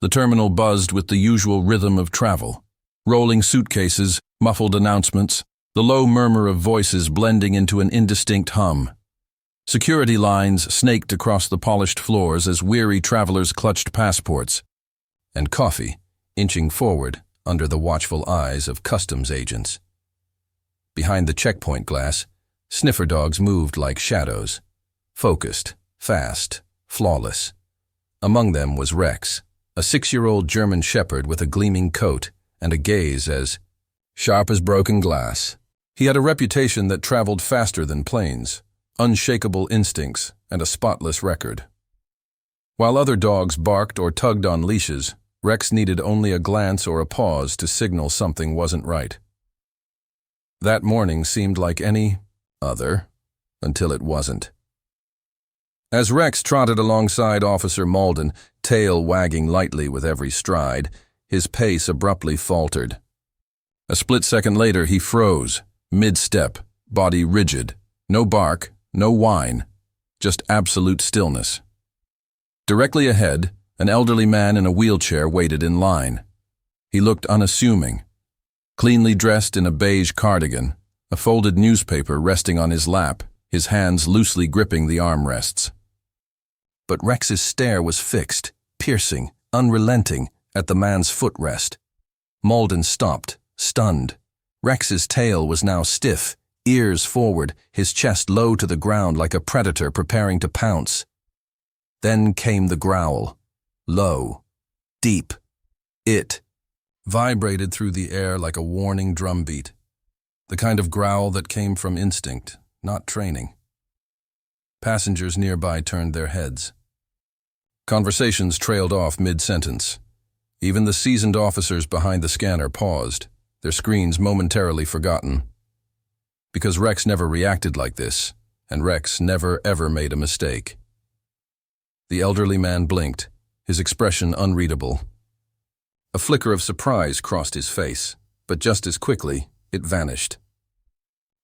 The terminal buzzed with the usual rhythm of travel. Rolling suitcases, muffled announcements, the low murmur of voices blending into an indistinct hum. Security lines snaked across the polished floors as weary travelers clutched passports. And coffee, inching forward under the watchful eyes of customs agents. Behind the checkpoint glass, sniffer dogs moved like shadows. Focused, fast, flawless. Among them was Rex, a 6-year-old German shepherd with a gleaming coat and a gaze as sharp as broken glass. He had a reputation that traveled faster than planes, unshakable instincts, and a spotless record. While other dogs barked or tugged on leashes, Rex needed only a glance or a pause to signal something wasn't right. That morning seemed like any other until it wasn't. As Rex trotted alongside Officer Malden, tail wagging lightly with every stride, his pace abruptly faltered. A split second later he froze, mid-step, body rigid, no bark, no whine, just absolute stillness. Directly ahead, an elderly man in a wheelchair waited in line. He looked unassuming, cleanly dressed in a beige cardigan, a folded newspaper resting on his lap, his hands loosely gripping the armrests. But Rex's stare was fixed, piercing, unrelenting, at the man's footrest. Malden stopped, stunned. Rex's tail was now stiff, ears forward, his chest low to the ground like a predator preparing to pounce. Then came the growl. Low, deep. It vibrated through the air like a warning drumbeat, the kind of growl that came from instinct, not training. Passengers nearby turned their heads. Conversations trailed off mid-sentence. Even the seasoned officers behind the scanner paused, their screens momentarily forgotten. Because Rex never reacted like this, and Rex never ever made a mistake. The elderly man blinked, his expression unreadable. A flicker of surprise crossed his face, but just as quickly, it vanished.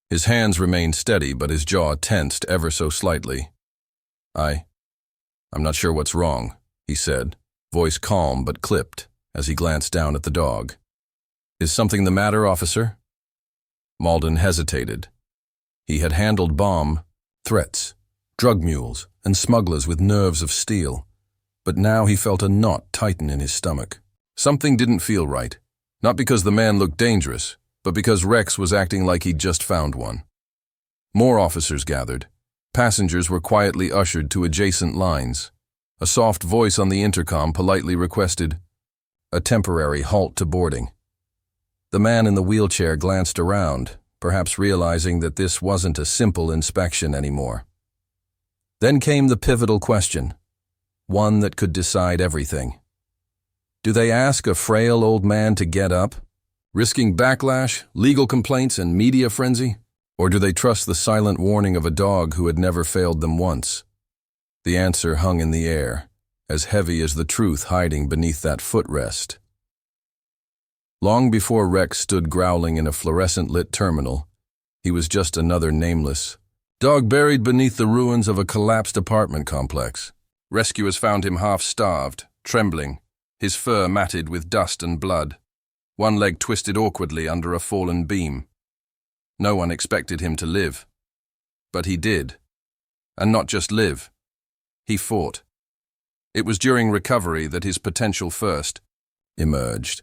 His hands remained steady, but his jaw tensed ever so slightly. I'm not sure what's wrong, he said, voice calm but clipped, as he glanced down at the dog. Is something the matter, officer? Malden hesitated. He had handled bomb, threats, drug mules, and smugglers with nerves of steel. But now he felt a knot tighten in his stomach. Something didn't feel right, not because the man looked dangerous, but because Rex was acting like he'd just found one. More officers gathered. Passengers were quietly ushered to adjacent lines. A soft voice on the intercom politely requested a temporary halt to boarding. The man in the wheelchair glanced around, perhaps realizing that this wasn't a simple inspection anymore. Then came the pivotal question, one that could decide everything. Do they ask a frail old man to get up, risking backlash, legal complaints, and media frenzy? Or do they trust the silent warning of a dog who had never failed them once? The answer hung in the air, as heavy as the truth hiding beneath that footrest. Long before Rex stood growling in a fluorescent-lit terminal, he was just another nameless dog buried beneath the ruins of a collapsed apartment complex. Rescuers found him half-starved, trembling, his fur matted with dust and blood, one leg twisted awkwardly under a fallen beam. No one expected him to live. But he did. And not just live. He fought. It was during recovery that his potential first emerged.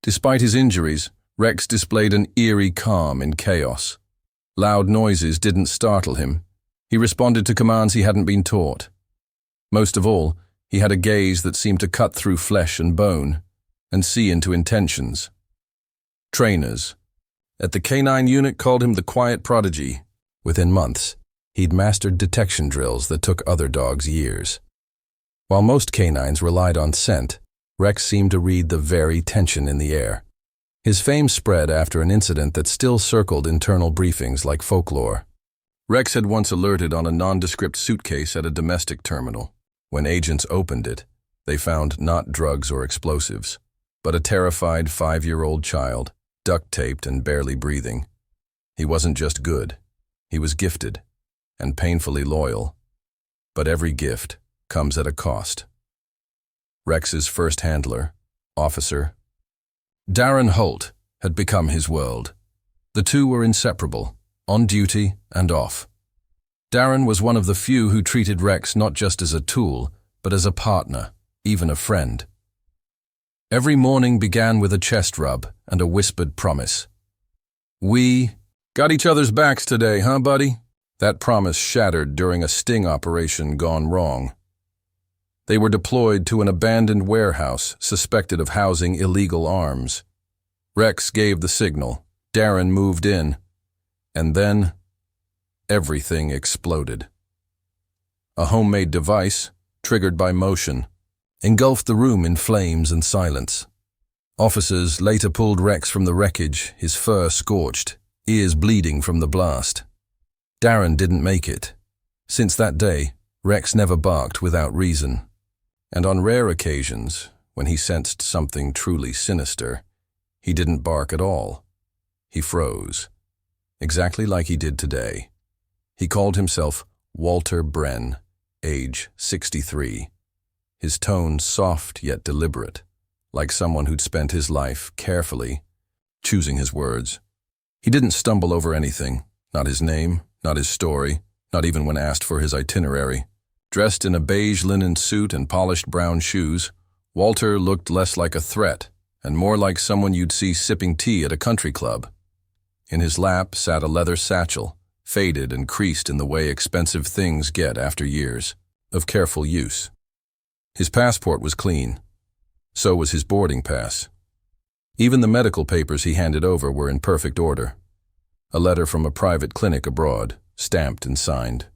Despite his injuries, Rex displayed an eerie calm in chaos. Loud noises didn't startle him. He responded to commands he hadn't been taught. Most of all, he had a gaze that seemed to cut through flesh and bone and see into intentions. Trainers at the K9 unit called him the quiet prodigy. Within months, he'd mastered detection drills that took other dogs years. While most canines relied on scent, Rex seemed to read the very tension in the air. His fame spread after an incident that still circled internal briefings like folklore. Rex had once alerted on a nondescript suitcase at a domestic terminal. When agents opened it, they found not drugs or explosives, but a terrified 5-year-old child, duct-taped and barely breathing. He wasn't just good, he was gifted, and painfully loyal. But every gift comes at a cost. Rex's first handler, officer. Darren Holt had become his world. The two were inseparable, on duty and off. Darren was one of the few who treated Rex not just as a tool, but as a partner, even a friend. Every morning began with a chest rub and a whispered promise. "We got each other's backs today, huh, buddy?" That promise shattered during a sting operation gone wrong. They were deployed to an abandoned warehouse suspected of housing illegal arms. Rex gave the signal, Darren moved in, and then everything exploded. A homemade device, triggered by motion, engulfed the room in flames and silence. Officers later pulled Rex from the wreckage, his fur scorched, ears bleeding from the blast. Darren didn't make it. Since that day, Rex never barked without reason. And on rare occasions, when he sensed something truly sinister, he didn't bark at all. He froze, exactly like he did today. He called himself Walter Bren, age 63. His tone soft yet deliberate, like someone who'd spent his life carefully, choosing his words. He didn't stumble over anything, not his name, not his story, not even when asked for his itinerary. Dressed in a beige linen suit and polished brown shoes, Walter looked less like a threat and more like someone you'd see sipping tea at a country club. In his lap sat a leather satchel, faded and creased in the way expensive things get after years of careful use. His passport was clean. So was his boarding pass. Even the medical papers he handed over were in perfect order. A letter from a private clinic abroad, stamped and signed.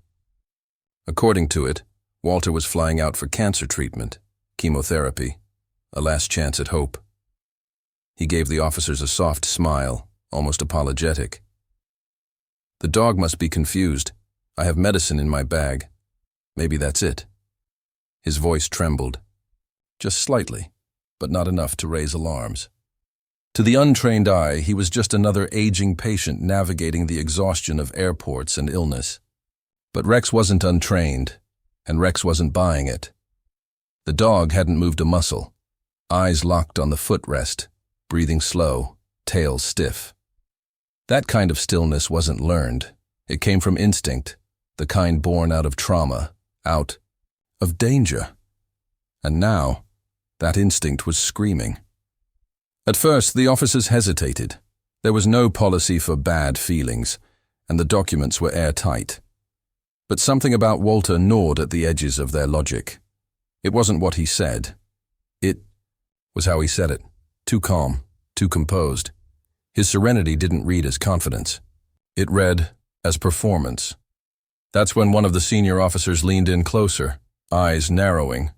According to it, Walter was flying out for cancer treatment, chemotherapy, a last chance at hope. He gave the officers a soft smile, almost apologetic. "The dog must be confused. I have medicine in my bag. Maybe that's it." His voice trembled, just slightly, but not enough to raise alarms. To the untrained eye, he was just another aging patient navigating the exhaustion of airports and illness. But Rex wasn't untrained, and Rex wasn't buying it. The dog hadn't moved a muscle, eyes locked on the footrest, breathing slow, tail stiff. That kind of stillness wasn't learned. It came from instinct, the kind born out of trauma, out of danger. And now, that instinct was screaming. At first, the officers hesitated. There was no policy for bad feelings, and the documents were airtight. But something about Walter gnawed at the edges of their logic. It wasn't what he said. It was how he said it. Too calm, too composed. His serenity didn't read as confidence. It read as performance. That's when one of the senior officers leaned in closer, eyes narrowing.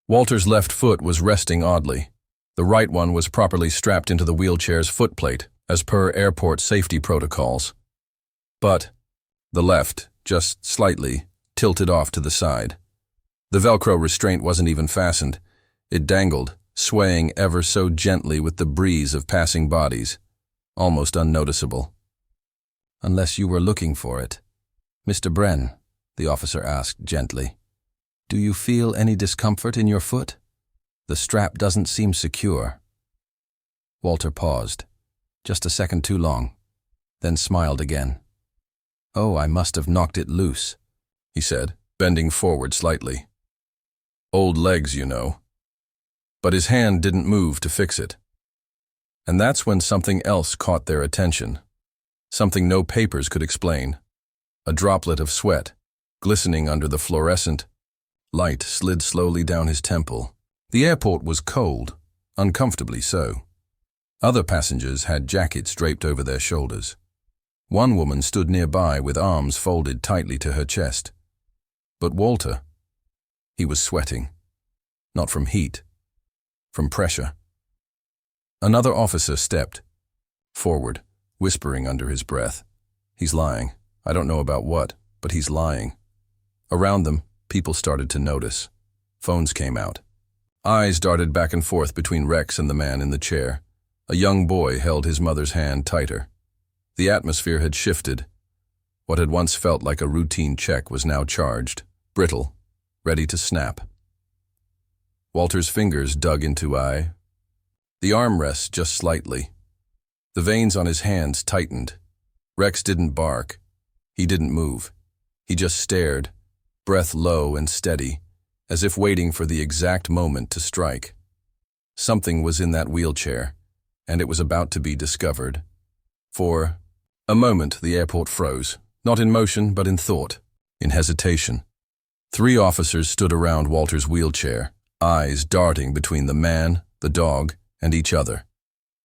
Walter's left foot was resting oddly. The right one was properly strapped into the wheelchair's footplate, as per airport safety protocols. But the left, just slightly, tilted off to the side. The Velcro restraint wasn't even fastened. It dangled, swaying ever so gently with the breeze of passing bodies, almost unnoticeable. "Unless you were looking for it. Mr. Bren," the officer asked gently, "do you feel any discomfort in your foot? The strap doesn't seem secure." Walter paused, just a second too long, then smiled again. "Oh, I must have knocked it loose," he said, bending forward slightly. "Old legs, you know." But his hand didn't move to fix it. And that's when something else caught their attention. Something no papers could explain. A droplet of sweat, glistening under the fluorescent light, slid slowly down his temple. The airport was cold, uncomfortably so. Other passengers had jackets draped over their shoulders. One woman stood nearby with arms folded tightly to her chest. But Walter, he was sweating. Not from heat, from pressure. Another officer stepped forward, whispering under his breath. "He's lying. I don't know about what, but he's lying." Around them, people started to notice. Phones came out. Eyes darted back and forth between Rex and the man in the chair. A young boy held his mother's hand tighter. The atmosphere had shifted. What had once felt like a routine check was now charged, brittle, ready to snap. Walter's fingers dug into the armrest just slightly. The veins on his hands tightened. Rex didn't bark. He didn't move. He just stared, breath low and steady, as if waiting for the exact moment to strike. Something was in that wheelchair, and it was about to be discovered. For a moment, the airport froze, not in motion, but in thought, in hesitation. 3 officers stood around Walter's wheelchair, eyes darting between the man, the dog, and each other.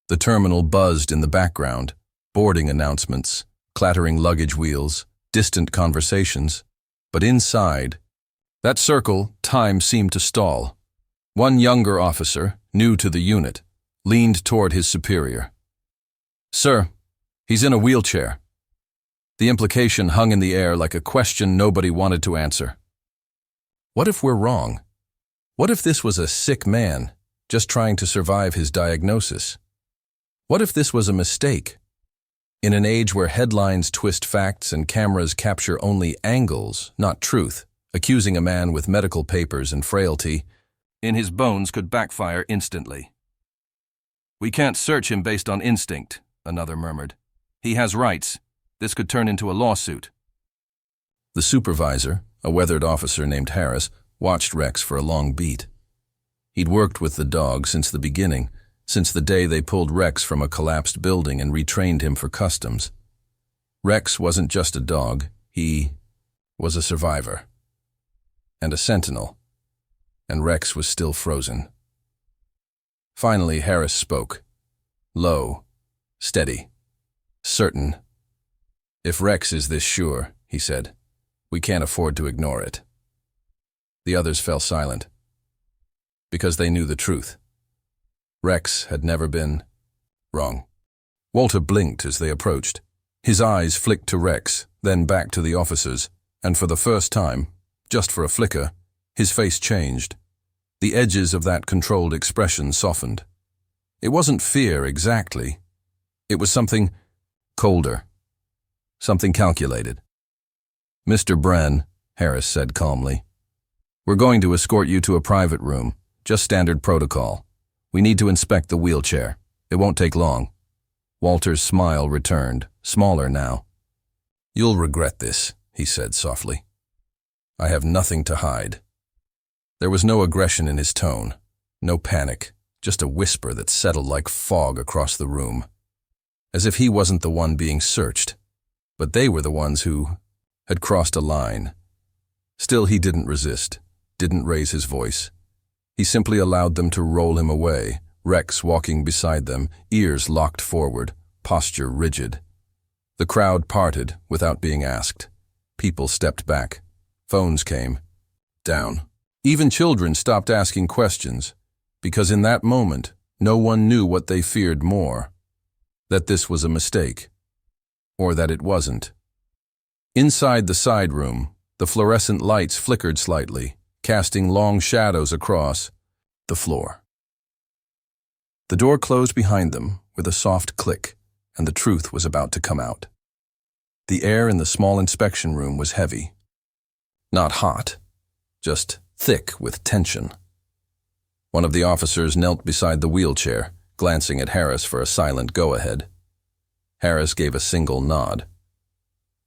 The terminal buzzed in the background, boarding announcements, clattering luggage wheels, distant conversations. But inside that circle, time seemed to stall. One younger officer, new to the unit, leaned toward his superior. "Sir, he's in a wheelchair." The implication hung in the air like a question nobody wanted to answer. What if we're wrong? What if this was a sick man, just trying to survive his diagnosis? What if this was a mistake? In an age where headlines twist facts and cameras capture only angles, not truth, accusing a man with medical papers and frailty in his bones could backfire instantly. "We can't search him based on instinct," another murmured. "He has rights. This could turn into a lawsuit." The supervisor, a weathered officer named Harris, watched Rex for a long beat. He'd worked with the dog since the beginning, since the day they pulled Rex from a collapsed building and retrained him for customs. Rex wasn't just a dog, he was a survivor. And a sentinel. And Rex was still frozen. Finally, Harris spoke. Low, steady, certain. "If Rex is this sure," he said, "we can't afford to ignore it." The others fell silent, because they knew the truth. Rex had never been wrong. Walter blinked as they approached. His eyes flicked to Rex, then back to the officers, and for the first time, just for a flicker, his face changed. The edges of that controlled expression softened. It wasn't fear exactly. It was something colder, something calculated. "Mr. Bren," Harris said calmly, "we're going to escort you to a private room, just standard protocol. We need to inspect the wheelchair. It won't take long." Walter's smile returned, smaller now. "You'll regret this," he said softly. "I have nothing to hide." There was no aggression in his tone, no panic, just a whisper that settled like fog across the room. As if he wasn't the one being searched, but they were the ones who had crossed a line. Still, he didn't resist, didn't raise his voice. He simply allowed them to roll him away, Rex walking beside them, ears locked forward, posture rigid. The crowd parted without being asked. People stepped back. Phones came down. Even children stopped asking questions, because in that moment, no one knew what they feared more, that this was a mistake, or that it wasn't. Inside the side room, the fluorescent lights flickered slightly, casting long shadows across the floor. The door closed behind them with a soft click, and the truth was about to come out. The air in the small inspection room was heavy. Not hot, just thick with tension. One of the officers knelt beside the wheelchair, glancing at Harris for a silent go-ahead. Harris gave a single nod.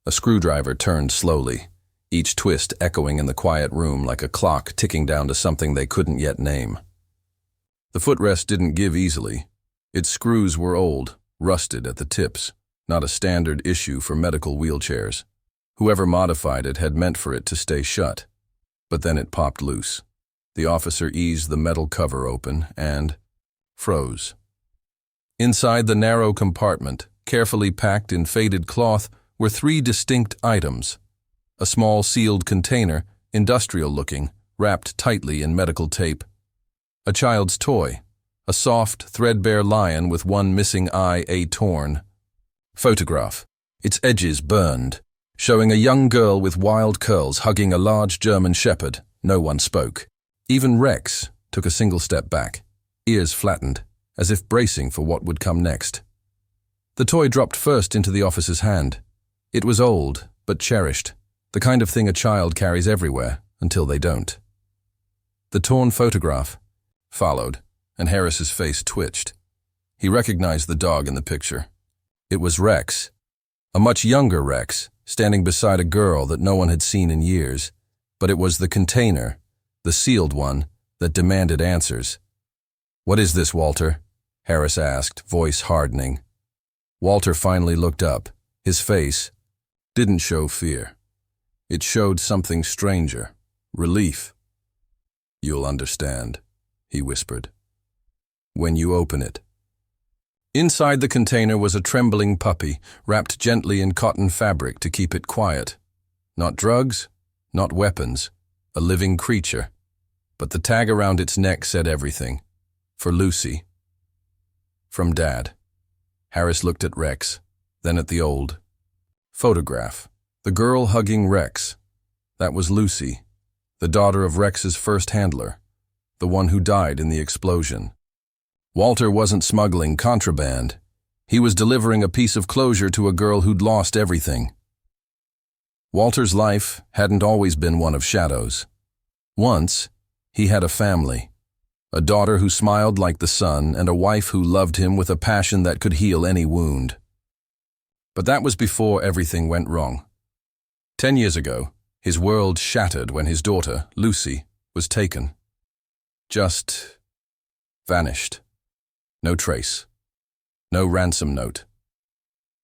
A screwdriver turned slowly, each twist echoing in the quiet room like a clock ticking down to something they couldn't yet name. The footrest didn't give easily. Its screws were old, rusted at the tips, not a standard issue for medical wheelchairs. Whoever modified it had meant for it to stay shut. But then it popped loose. The officer eased the metal cover open and froze. Inside the narrow compartment, carefully packed in faded cloth, were 3 distinct items. A small sealed container, industrial-looking, wrapped tightly in medical tape. A child's toy, a soft, threadbare lion with one missing eye, a torn photograph, its edges burned, showing a young girl with wild curls hugging a large German shepherd. No one spoke. Even Rex took a single step back, ears flattened, as if bracing for what would come next. The toy dropped first into the officer's hand. It was old, but cherished, the kind of thing a child carries everywhere until they don't. The torn photograph, followed, and Harris's face twitched. He recognized the dog in the picture. It was Rex, a much younger Rex, standing beside a girl that no one had seen in years. But it was the container, the sealed one, that demanded answers. "What is this, Walter?" Harris asked, voice hardening. Walter finally looked up. His face didn't show fear. It showed something stranger, relief. "You'll understand," he whispered, "when you open it." Inside the container was a trembling puppy, wrapped gently in cotton fabric to keep it quiet. Not drugs, not weapons, a living creature. But the tag around its neck said everything. For Lucy. From Dad. Harris looked at Rex, then at the old photograph. The girl hugging Rex. That was Lucy, the daughter of Rex's first handler, the one who died in the explosion. Walter wasn't smuggling contraband. He was delivering a piece of closure to a girl who'd lost everything. Walter's life hadn't always been one of shadows. Once, he had a family, a daughter who smiled like the sun and a wife who loved him with a passion that could heal any wound. But that was before everything went wrong. 10 years ago, his world shattered when his daughter, Lucy, was taken. Just vanished. No trace. No ransom note.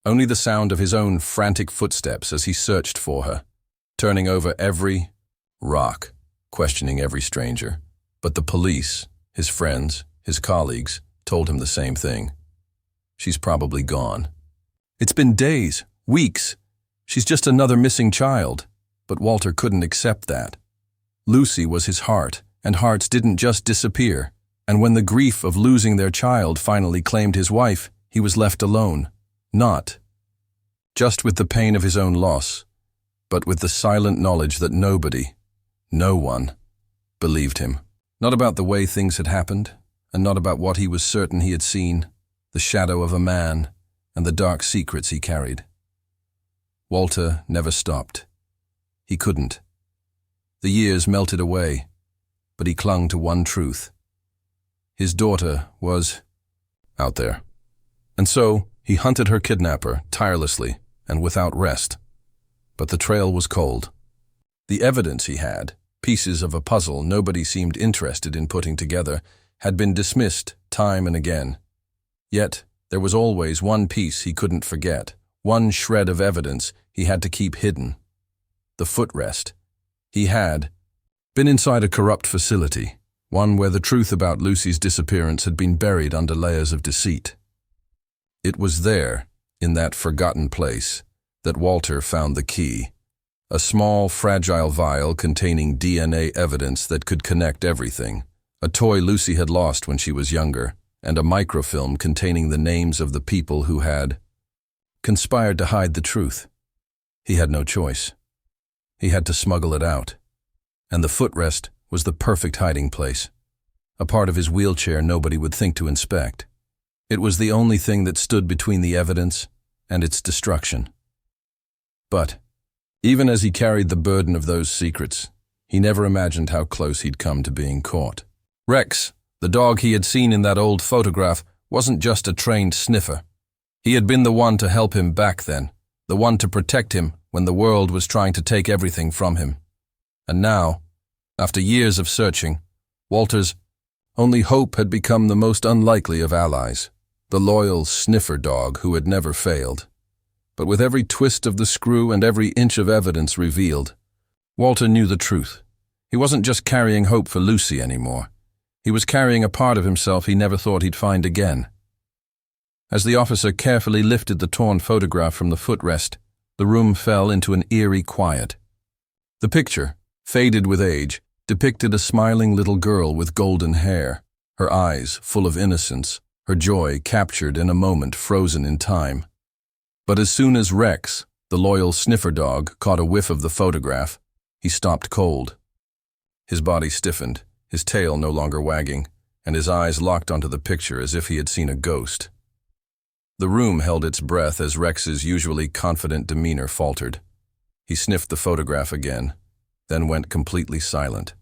Only the sound of his own frantic footsteps as he searched for her, turning over every rock, questioning every stranger. But the police, his friends, his colleagues, told him the same thing. She's probably gone. It's been days, weeks. She's just another missing child. But Walter couldn't accept that. Lucy was his heart, and hearts didn't just disappear. And when the grief of losing their child finally claimed his wife, he was left alone. Not just with the pain of his own loss, but with the silent knowledge that nobody, no one, believed him. Not about the way things had happened, and not about what he was certain he had seen, the shadow of a man and the dark secrets he carried. Walter never stopped. He couldn't. The years melted away, but he clung to one truth. His daughter was out there. And so, he hunted her kidnapper tirelessly and without rest. But the trail was cold. The evidence he had, pieces of a puzzle nobody seemed interested in putting together, had been dismissed time and again. Yet, there was always one piece he couldn't forget, one shred of evidence he had to keep hidden. The footrest. He had been inside a corrupt facility, one where the truth about Lucy's disappearance had been buried under layers of deceit. It was there, in that forgotten place, that Walter found the key. A small, fragile vial containing DNA evidence that could connect everything. A toy Lucy had lost when she was younger, and a microfilm containing the names of the people who had conspired to hide the truth. He had no choice. He had to smuggle it out. And the footrest was the perfect hiding place. A part of his wheelchair nobody would think to inspect. It was the only thing that stood between the evidence and its destruction. But, even as he carried the burden of those secrets, he never imagined how close he'd come to being caught. Rex, the dog he had seen in that old photograph, wasn't just a trained sniffer. He had been the one to help him back then, the one to protect him when the world was trying to take everything from him. And now, after years of searching, Walter's only hope had become the most unlikely of allies, the loyal sniffer dog who had never failed. But with every twist of the screw and every inch of evidence revealed, Walter knew the truth. He wasn't just carrying hope for Lucy anymore. He was carrying a part of himself he never thought he'd find again. As the officer carefully lifted the torn photograph from the footrest, the room fell into an eerie quiet. The picture, faded with age, depicted a smiling little girl with golden hair, her eyes full of innocence, her joy captured in a moment frozen in time. But as soon as Rex, the loyal sniffer dog, caught a whiff of the photograph, he stopped cold. His body stiffened, his tail no longer wagging, and his eyes locked onto the picture as if he had seen a ghost. The room held its breath as Rex's usually confident demeanor faltered. He sniffed the photograph again, then went completely silent.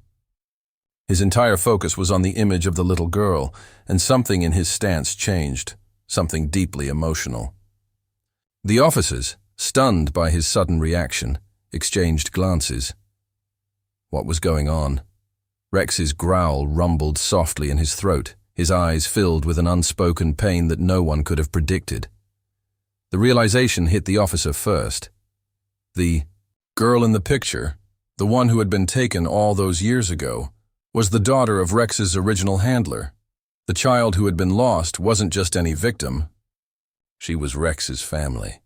His entire focus was on the image of the little girl, and something in his stance changed, something deeply emotional. The officers, stunned by his sudden reaction, exchanged glances. What was going on? Rex's growl rumbled softly in his throat, his eyes filled with an unspoken pain that no one could have predicted. The realization hit the officer first. The girl in the picture, the one who had been taken all those years ago, was the daughter of Rex's original handler. The child who had been lost wasn't just any victim. She was Rex's family.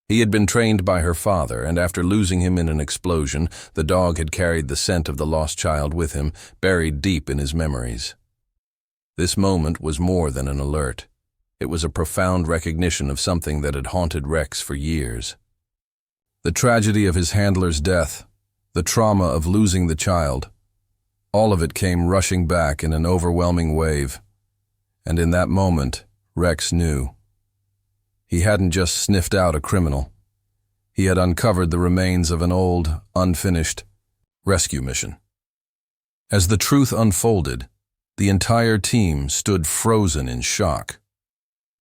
He had been trained by her father, and after losing him in an explosion, the dog had carried the scent of the lost child with him, buried deep in his memories. This moment was more than an alert. It was a profound recognition of something that had haunted Rex for years. The tragedy of his handler's death, the trauma of losing the child, all of it came rushing back in an overwhelming wave. And in that moment, Rex knew. He hadn't just sniffed out a criminal. He had uncovered the remains of an old, unfinished rescue mission. As the truth unfolded, the entire team stood frozen in shock.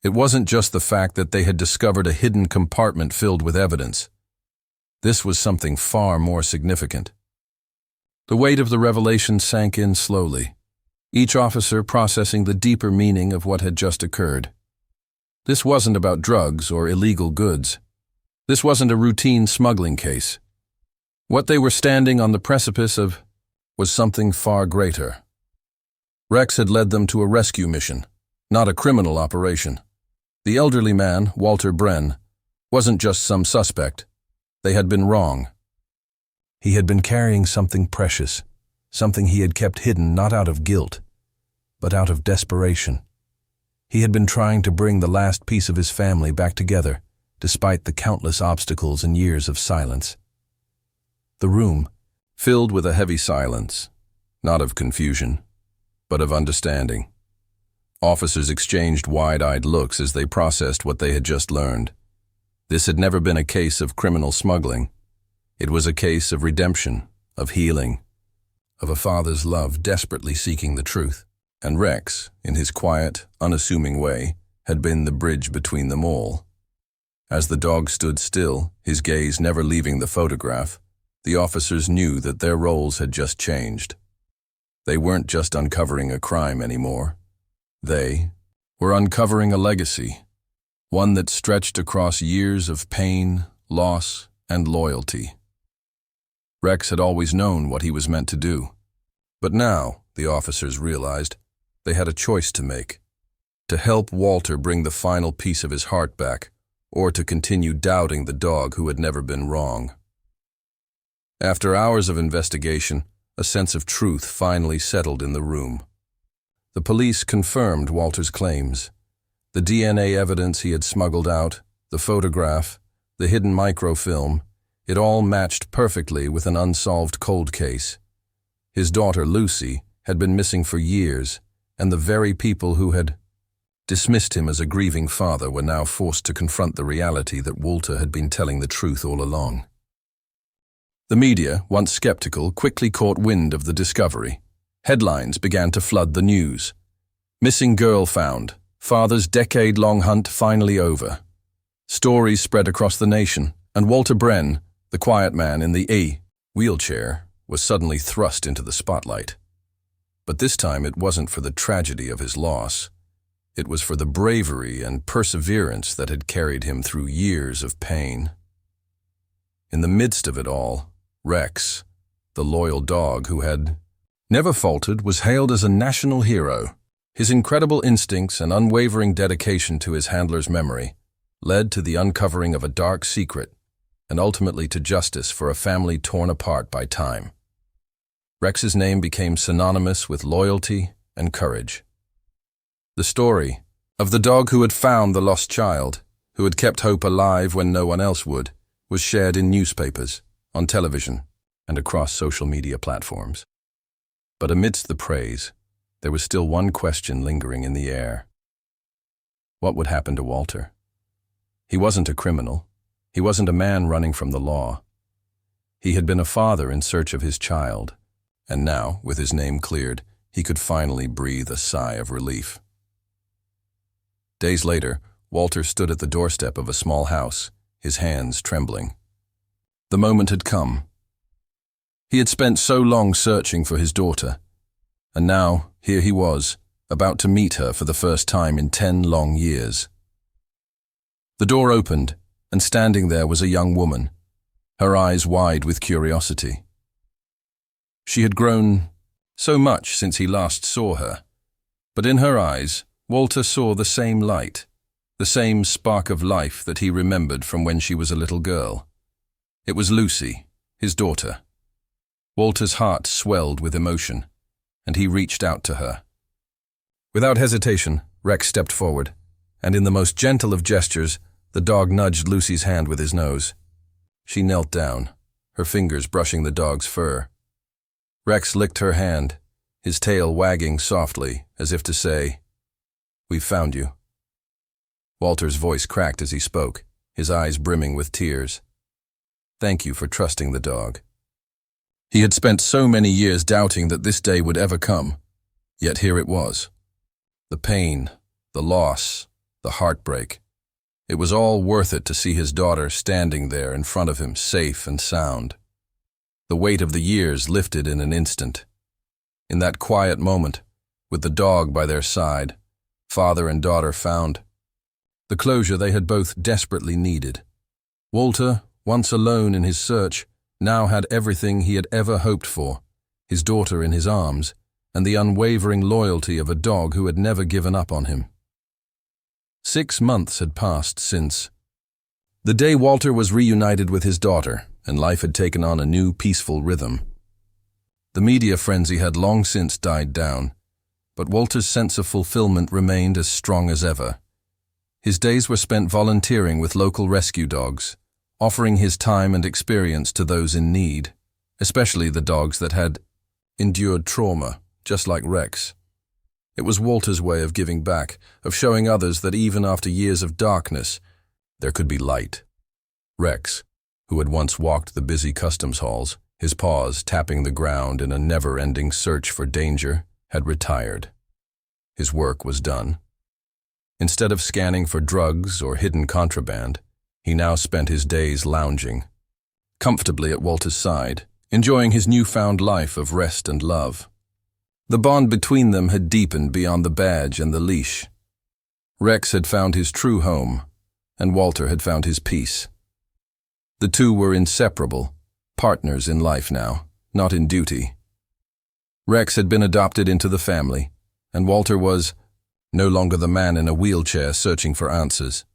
It wasn't just the fact that they had discovered a hidden compartment filled with evidence. This was something far more significant. The weight of the revelation sank in slowly, each officer processing the deeper meaning of what had just occurred. This wasn't about drugs or illegal goods. This wasn't a routine smuggling case. What they were standing on the precipice of was something far greater. Rex had led them to a rescue mission, not a criminal operation. The elderly man, Walter Bren, wasn't just some suspect. They had been wrong. He had been carrying something precious, something he had kept hidden not out of guilt, but out of desperation. He had been trying to bring the last piece of his family back together, despite the countless obstacles and years of silence. The room, filled with a heavy silence, not of confusion, but of understanding. Officers exchanged wide-eyed looks as they processed what they had just learned. This had never been a case of criminal smuggling. It was a case of redemption, of healing, of a father's love desperately seeking the truth. And Rex, in his quiet, unassuming way, had been the bridge between them all. As the dog stood still, his gaze never leaving the photograph, the officers knew that their roles had just changed. They weren't just uncovering a crime anymore. They were uncovering a legacy, one that stretched across years of pain, loss, and loyalty. Rex had always known what he was meant to do. But now, the officers realized, they had a choice to make: to help Walter bring the final piece of his heart back, or to continue doubting the dog who had never been wrong. After hours of investigation, a sense of truth finally settled in the room. The police confirmed Walter's claims. The DNA evidence he had smuggled out, the photograph, the hidden microfilm, it all matched perfectly with an unsolved cold case. His daughter, Lucy, had been missing for years, and the very people who had dismissed him as a grieving father were now forced to confront the reality that Walter had been telling the truth all along. The media, once skeptical, quickly caught wind of the discovery. Headlines began to flood the news. Missing girl found. Father's decade-long hunt finally over. Stories spread across the nation, and Walter Bren, the quiet man in the wheelchair, was suddenly thrust into the spotlight. But this time it wasn't for the tragedy of his loss. It was for the bravery and perseverance that had carried him through years of pain. In the midst of it all, Rex, the loyal dog who had never faltered, was hailed as a national hero. His incredible instincts and unwavering dedication to his handler's memory led to the uncovering of a dark secret and ultimately to justice for a family torn apart by time. Rex's name became synonymous with loyalty and courage. The story of the dog who had found the lost child, who had kept hope alive when no one else would, was shared in newspapers, on television, and across social media platforms. But amidst the praise, there was still one question lingering in the air. What would happen to Walter? He wasn't a criminal. He wasn't a man running from the law. He had been a father in search of his child, and now, with his name cleared, he could finally breathe a sigh of relief. Days later, Walter stood at the doorstep of a small house, his hands trembling. The moment had come. He had spent so long searching for his daughter, and now here he was, about to meet her for the first time in 10 long years. The door opened, and standing there was a young woman, her eyes wide with curiosity. She had grown so much since he last saw her, but in her eyes, Walter saw the same light, the same spark of life that he remembered from when she was a little girl. It was Lucy, his daughter. Walter's heart swelled with emotion, and he reached out to her. Without hesitation, Rex stepped forward, and in the most gentle of gestures, the dog nudged Lucy's hand with his nose. She knelt down, her fingers brushing the dog's fur. Rex licked her hand, his tail wagging softly, as if to say, "We've found you." Walter's voice cracked as he spoke, his eyes brimming with tears. "Thank you for trusting the dog." He had spent so many years doubting that this day would ever come, yet here it was. The pain, the loss, the heartbreak. It was all worth it to see his daughter standing there in front of him, safe and sound. The weight of the years lifted in an instant. In that quiet moment, with the dog by their side, father and daughter found the closure they had both desperately needed. Walter, once alone in his search, now had everything he had ever hoped for, his daughter in his arms, and the unwavering loyalty of a dog who had never given up on him. 6 months had passed since the day Walter was reunited with his daughter, and life had taken on a new peaceful rhythm. The media frenzy had long since died down, but Walter's sense of fulfillment remained as strong as ever. His days were spent volunteering with local rescue dogs, offering his time and experience to those in need, especially the dogs that had endured trauma, just like Rex. It was Walter's way of giving back, of showing others that even after years of darkness, there could be light. Rex, who had once walked the busy customs halls, his paws tapping the ground in a never-ending search for danger, had retired. His work was done. Instead of scanning for drugs or hidden contraband, he now spent his days lounging, comfortably at Walter's side, enjoying his newfound life of rest and love. The bond between them had deepened beyond the badge and the leash. Rex had found his true home, and Walter had found his peace. The two were inseparable, partners in life now, not in duty. Rex had been adopted into the family, and Walter was no longer the man in a wheelchair searching for answers.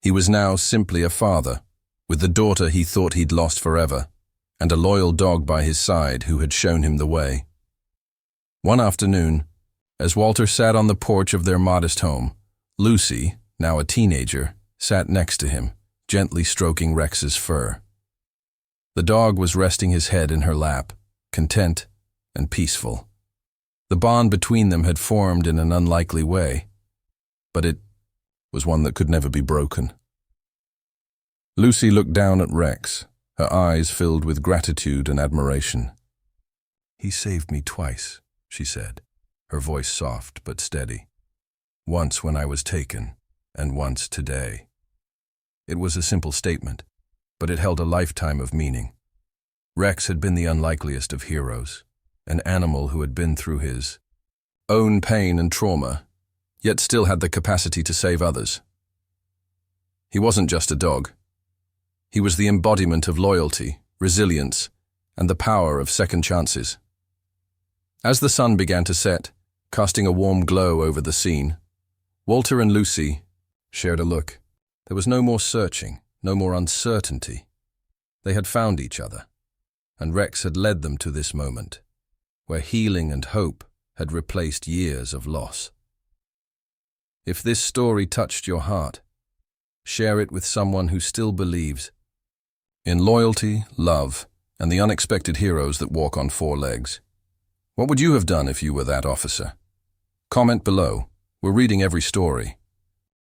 He was now simply a father, with the daughter he thought he'd lost forever, and a loyal dog by his side who had shown him the way. One afternoon, as Walter sat on the porch of their modest home, Lucy, now a teenager, sat next to him, gently stroking Rex's fur. The dog was resting his head in her lap, content and peaceful. The bond between them had formed in an unlikely way, but it was one that could never be broken. Lucy looked down at Rex, her eyes filled with gratitude and admiration. "He saved me twice," she said, her voice soft but steady. "Once when I was taken, and once today." It was a simple statement, but it held a lifetime of meaning. Rex had been the unlikeliest of heroes, an animal who had been through his own pain and trauma, yet still had the capacity to save others. He wasn't just a dog. He was the embodiment of loyalty, resilience, and the power of second chances. As the sun began to set, casting a warm glow over the scene, Walter and Lucy shared a look. There was no more searching, no more uncertainty. They had found each other, and Rex had led them to this moment, where healing and hope had replaced years of loss. If this story touched your heart, share it with someone who still believes in loyalty, love, and the unexpected heroes that walk on 4 legs. What would you have done if you were that officer? Comment below. We're reading every story.